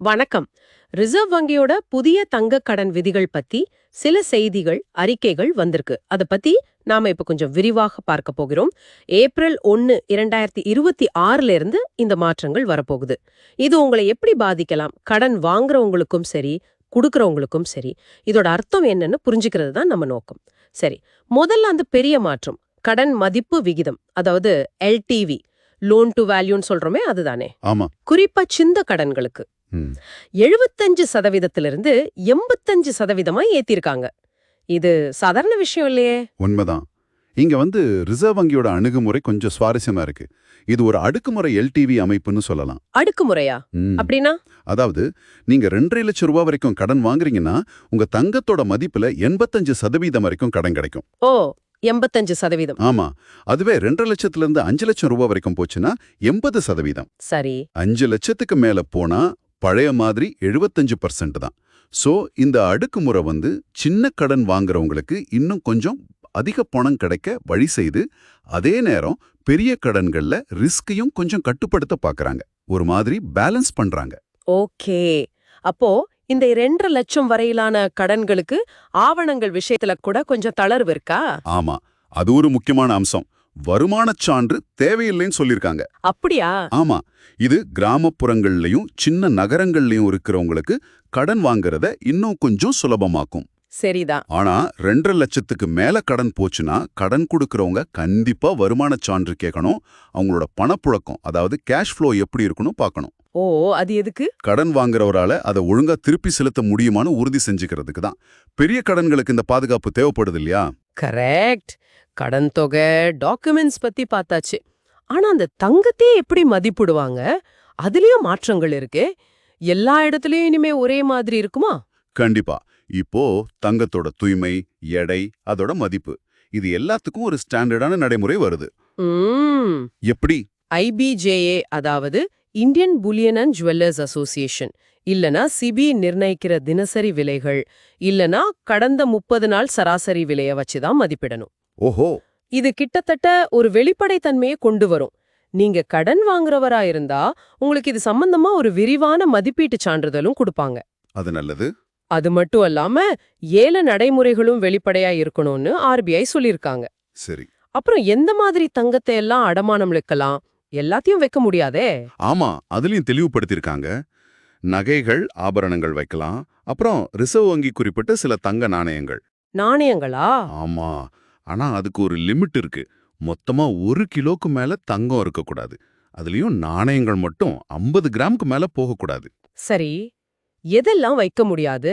வணக்கம். ரிசர்வ் வங்கியோட புதிய தங்க கடன் விதிகள் பத்தி சில செய்திகள், அறிக்கைகள் வந்திருக்கு. அத பத்தி நாம இப்ப கொஞ்சம் விரிவாக பார்க்க போகிறோம். ஏப்ரல் 1, 2026ல இருந்து இந்த மாற்றங்கள் வரப்போகுது. இது உங்களை எப்படி பாதிக்கலாம்? கடன் வாங்குறவங்களுக்கும் சரி, குடுக்கறவங்களுக்கும் சரி. இதோட அர்த்தம் என்னன்னு புரிஞ்சுக்கிறது தான் நம்ம நோக்கம். சரி, முதல்ல அந்த பெரிய மாற்றம். கடன் மதிப்பு விகிதம், அதாவது எல்டிவி, லோன் டு வேல்யூன்னு சொல்றோமே அதுதானே. ஆமா. குறிப்பா சிந்த கடன்களுக்கு ம். 75%லிருந்து 85%-ஆ ஏத்திருக்காங்க. இது சாதாரண விஷயம் இல்லையே. உண்மைதான். இங்க ரிசர்வ் வங்கியோட அணுகுமுறை கொஞ்சம் சுவாரஸ்யமா இருக்கு. இது ஒரு அடுக்குமுறை எல்டிவி அமைப்புன்னு சொல்லலாம். அடுக்குமுறையா? ம். அப்படின்னா? அதாவது நீங்க 2.5 லட்சம் ரூபாய் வரைக்கும் கடன் வாங்குறீங்கன்னா உங்க தங்கத்தோட மதிப்புல 85% வரைக்கும் கடன் கிடைக்கும். ஓ, 85%. ஆமா. அதுவே 2.5 லட்சத்துல இருந்து 5 லட்சம் ரூபாய் வரைக்கும் போச்சுன்னா 80%. சரி. 5 லட்சத்துக்கு மேல போனா பழைய மாதிரி 75% தான். சோ இந்த அடுக்குமுறை சின்ன கடன் வாங்குறவங்களுக்கு இன்னும் கொஞ்சம் அதிக பணம் கிடைக்க வழி செய்து, அதே நேரம் பெரிய கடன்கள்ல ரிஸ்கையும் கொஞ்சம் கட்டுப்படுத்த பார்க்கறாங்க. ஒரு மாதிரி பேலன்ஸ் பண்றாங்க. ஓகே. அப்போ இந்த 2.5 லட்சம் வரையிலான கடன்களுக்கு ஆவணங்கள் விஷயத்துல கூட கொஞ்சம் தளர்வு இருக்கா? ஆமா, அது ஒரு முக்கியமான அம்சம். வருமானச் சான்று தேவையில்லைன்னு சொல்லிருக்காங்க. அப்படியா? ஆமா, இது கிராமப்புறங்கள்லயும் சின்ன நகரங்கள்லயும் இருக்கிறவங்களுக்கு கடன் வாங்குறத இன்னும் கொஞ்சம் சுலபமாக்கும். சரிதான். ஆனா 2.5 லட்சத்துக்கு மேல கடன் போச்சுன்னா கடன் கொடுக்கறவங்க கண்டிப்பா வருமானச் சான்று கேட்கணும். அவங்களோட பணப்புழக்கம், அதாவது கேஷ் ஃப்ளோ எப்படி இருக்கணும் பார்க்கணும். ஓ, அது எதுக்கு? கடன் வாங்குறவரால அதை ஒழுங்கா திருப்பி செலுத்த முடியுமான்னு உறுதி செஞ்சுக்கிறதுக்கு தான். பெரிய கடன்களுக்கு இந்த பாதுகாப்பு தேவைப்படுது இல்லையா? கரெக்ட். கடன் தொகை, டாக்குமெண்ட்ஸ் பத்தி பார்த்தாச்சு. ஆனா அந்த தங்கத்தையே எப்படி மதிப்பிடுவாங்க? அதுலயும் மாற்றங்கள் இருக்கே. எல்லா இடத்துலயும் இனிமே ஒரே மாதிரி இருக்குமா? கண்டிப்பா. இப்போ தங்கத்தோட தூய்மை, எடை, அதோட மதிப்பு, இது எல்லாத்துக்கும் ஒரு ஸ்டாண்டர்டான நடைமுறை வருது. ம். எப்படி? ஐபிஜேஏ, அதாவது Indian bullion and jewellers association, இல்லனா சிபி நிர்ணயிக்கிற தினசரி விலைகள், இல்லனா கடந்த 30 நாள் சராசரி விலைய வச்சுதான் மதிப்பிடணும். ஓஹோ. இது கிட்டத்தட்ட ஒரு வெளிப்படைத்தன்மையை கொண்டு வரும். நீங்க கடன் வாங்குறவரா இருந்தா உங்களுக்கு இது சம்பந்தமா ஒரு விரிவான மதிப்பீட்டு சான்றிதழும் கொடுப்பாங்க. அது நல்லது. அது மட்டும் அல்லாம ஏல நடைமுறைகளும் வெளிப்படையா இருக்கணும்னு ஆர்பிஐ சொல்லிருக்காங்க. சரி. அப்புறம் எந்த மாதிரி தங்கத்தை எல்லாம் அடமானம் வைக்கலாம், எல்லாத்தையும் வைக்க முடியாதே. ஆமா, அதுலயும் தெளிவுபடுத்திருக்காங்க. நகைகள், ஆபரணங்கள் வைக்கலாம். அப்புறம் ரிசர்வ் வங்கி குறிப்பிட்ட சில தங்க நாணயங்கள். நாணயங்களா? ஆமா, ஆனா அதுக்கு ஒரு லிமிட் இருக்கு. மொத்தமா 1 கிலோக்கு மேல தங்கம் இருக்கக்கூடாது. அதுலயும் நாணயங்கள் மட்டும் 50 கிராமுக்கு மேல போகக்கூடாது. சரி, எதெல்லாம் வைக்க முடியாது?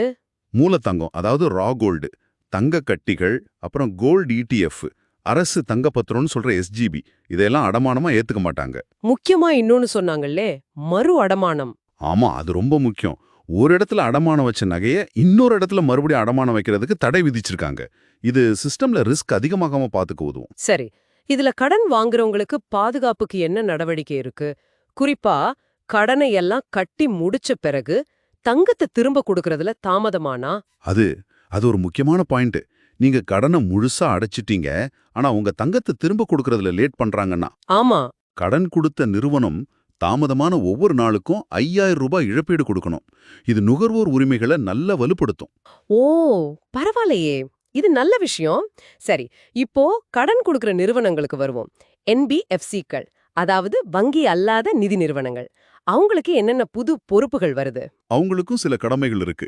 மூலத்தங்கம், அதாவது ரா கோல்டு, தங்க கட்டிகள், அப்புறம் கோல்டு இடிஎஃப், அரசு தங்கப்பத்திரம்னு சொல்ற எஸ்ஜிபி, இதெல்லாம் அடமானமா ஏத்துக்க மாட்டாங்க. முக்கியமா இன்னொன்னு சொன்னாங்களே, மறு அடமானம். ஆமா, அது ரொம்ப முக்கியம். ஒரு இடத்துல அடமானம் வச்ச நகைய இன்னொரு இடத்துல மறுபடியும் அடமானம் வைக்கிறதுக்கு தடை விதிச்சிருக்காங்க. இது சிஸ்டம்ல ரிஸ்க் அதிகமாகாம பாத்துக்க உதவும். சரி, இதுல கடன் வாங்குறவங்களுக்கு பாதுகாப்புக்கு என்ன நடவடிக்கை இருக்கு? குறிப்பா கடனை எல்லாம் கட்டி முடிச்ச பிறகு தங்கத்தை திரும்ப கொடுக்கறதுல தாமதமானா? அது அது ஒரு முக்கியமான பாயிண்ட். நீங்க கடனை முழுசா அடைச்சிட்டீங்க, ஆனா உங்க தங்கத்தை திரும்ப கொடுக்கறதுல லேட் பண்றாங்கன்னா, ஆமா. கடன் கொடுத்த நிறுவனம் தாமதமான ஒவ்வொரு நாளுக்கும் 5000 ரூபாய் இழப்பீடு கொடுக்கணும். இது நுகர்வோர் உரிமைகளை நல்ல வலுப்படுத்தும். ஓ, பரவாயில்லையே, இது நல்ல விஷயம். சரி, இப்போ கடன் கொடுக்கிற நிறுவனங்களுக்கு வருவோம். என்பிஎஃப்சிக்கள், அதாவது வங்கி அல்லாத நிதி நிறுவனங்கள், அவங்களுக்கு என்னென்ன புது பொறுப்புகள் வருது? அவங்களுக்கும் சில கடமைகள் இருக்கு.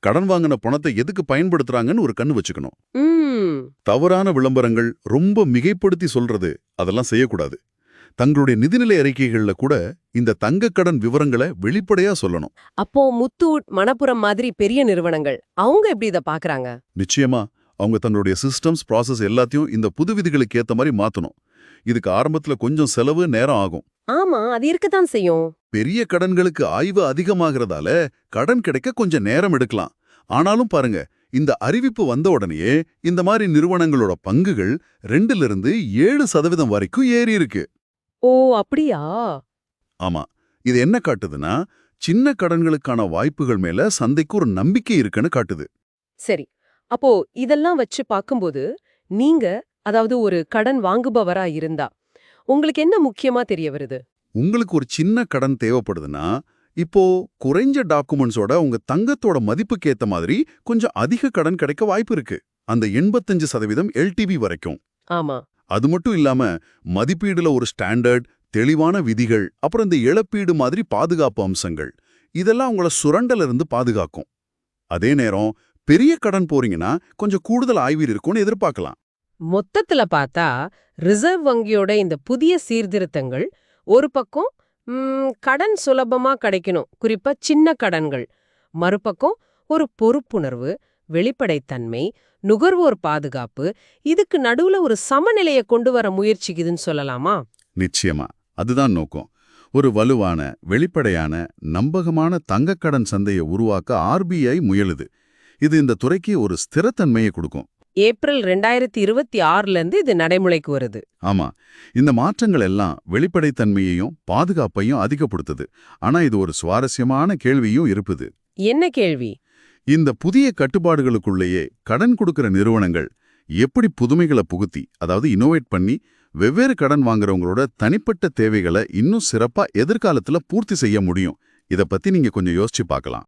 கடன் வாங்கின பணத்தை எதுக்கு பயன்படுத்துறாங்கன்னு ஒரு கண்ணு வச்சுக்கணும். ம். தவறான விளம்பரங்கள், ரொம்ப மிகைப்படுத்தி சொல்றது, அதெல்லாம் செய்யக்கூடாது. தங்களுடைய நிதிநிலை அறிக்கைகள்ல கூட இந்த தங்க கடன் விவரங்களை வெளிப்படையா சொல்லணும். அப்போ முத்தூட், மணப்புரம் மாதிரி பெரிய நிறுவனங்கள், அவங்க எப்படி இத பாக்குறாங்க? நிச்சயமா அவங்க தங்களுடைய சிஸ்டம்ஸ், ப்ராசஸ் எல்லாத்தையும் இந்த புது விதிகளுக்கு ஏத்த மாதிரி மாத்தணும். இதுக்கு ஆரம்பத்துல கொஞ்சம் செலவு, நேரம் ஆகும். ஆமா, அது இருக்கத்தான் செய்யும். பெரிய கடன்களுக்கு ஆய்வு அதிகமாகிறதால கடன் கிடைக்க கொஞ்சம் நேரம் எடுக்கலாம். ஆனாலும் பாருங்க, இந்த அறிவிப்பு வந்த உடனேயே இந்த மாதிரி நிறுவனங்களோட பங்குகள் 2லிருந்து 7% வரைக்கும் ஏறி இருக்கு. ஓ, அப்படியா? ஆமா, இது என்ன காட்டுதுன்னா, சின்ன கடன்களுக்கான வாய்ப்புகள் மேல சந்தைக்கு ஒரு நம்பிக்கை இருக்குன்னு காட்டுது. சரி, அப்போ இதெல்லாம் வச்சு பாக்கும்போது நீங்க, அதாவது ஒரு கடன் வாங்குபவரா இருந்தா உங்களுக்கு என்ன முக்கியமா தெரிய வருது? உங்களுக்கு ஒரு சின்ன கடன் தேவைப்படுதுன்னா, இப்போ குறைஞ்ச டாக்குமெண்ட்ஸோட உங்க தங்கத்தோட மதிப்புக்கு ஏத்த மாதிரி கொஞ்சம் அதிக கடன் கிடைக்க வாய்ப்பு இருக்கு. அந்த 85% LTV வரைக்கும். ஆமா. அது மட்டும் இல்லாம மதிப்பீடுல ஒரு ஸ்டாண்டர்ட், தெளிவான விதிகள், அப்புறம் இந்த இழப்பீடு மாதிரி பாதுகாப்பு அம்சங்கள் இதெல்லாம் உங்களை சுரண்டல இருந்து பாதுகாக்கும். அதே நேரம் பெரிய கடன் போறீங்கன்னா கொஞ்சம் கூடுதல் ஆய்வீர் இருக்கும்னு எதிர்பார்க்கலாம். மொத்தத்துல பார்த்தா ரிசர்வ் வங்கியோட இந்த புதிய சீர்திருத்தங்கள் ஒரு பக்கம் கடன் சுலபமா கிடைக்கணும், குறிப்பா சின்ன கடன்கள். மறுபக்கம் ஒரு பொறுப்புணர்வு, வெளிப்படைத்தன்மை, நுகர்வோர் பாதுகாப்பு, இதுக்கு நடுவுல ஒரு சமநிலையை கொண்டு வர முயற்சிக்குதுன்னு சொல்லலாமா? நிச்சயமா அதுதான் நோக்கம். ஒரு வலுவான, வெளிப்படையான, நம்பகமான தங்கக்கடன் சந்தையை உருவாக்க RBI முயலுது. இது இந்த துறைக்கு ஒரு ஸ்திரத்தன்மையை கொடுக்கும். ஏப்ரல் 2026ல இருந்து இது நடைமுறைக்கு வருது. ஆமா, இந்த மாற்றங்கள் எல்லாம் வெளிப்படைத்தன்மையையும் பாதுகாப்பையும் அதிகப்படுத்துது. ஆனா இது ஒரு சுவாரஸ்யமான கேள்வியும் இருப்புது. என்ன கேள்வி? இந்த புதிய கட்டுப்பாடுகளுக்குள்ளேயே கடன் கொடுக்கிற நிறுவனங்கள் எப்படி புதுமைகளை புகுத்தி, அதாவது இன்னோவேட் பண்ணி, வெவ்வேறு கடன் வாங்குறவங்களோட தனிப்பட்ட தேவைகளை இன்னும் சிறப்பா எதிர்காலத்துல பூர்த்தி செய்ய முடியும்? இத பத்தி நீங்க கொஞ்சம் யோசிச்சு பார்க்கலாம்.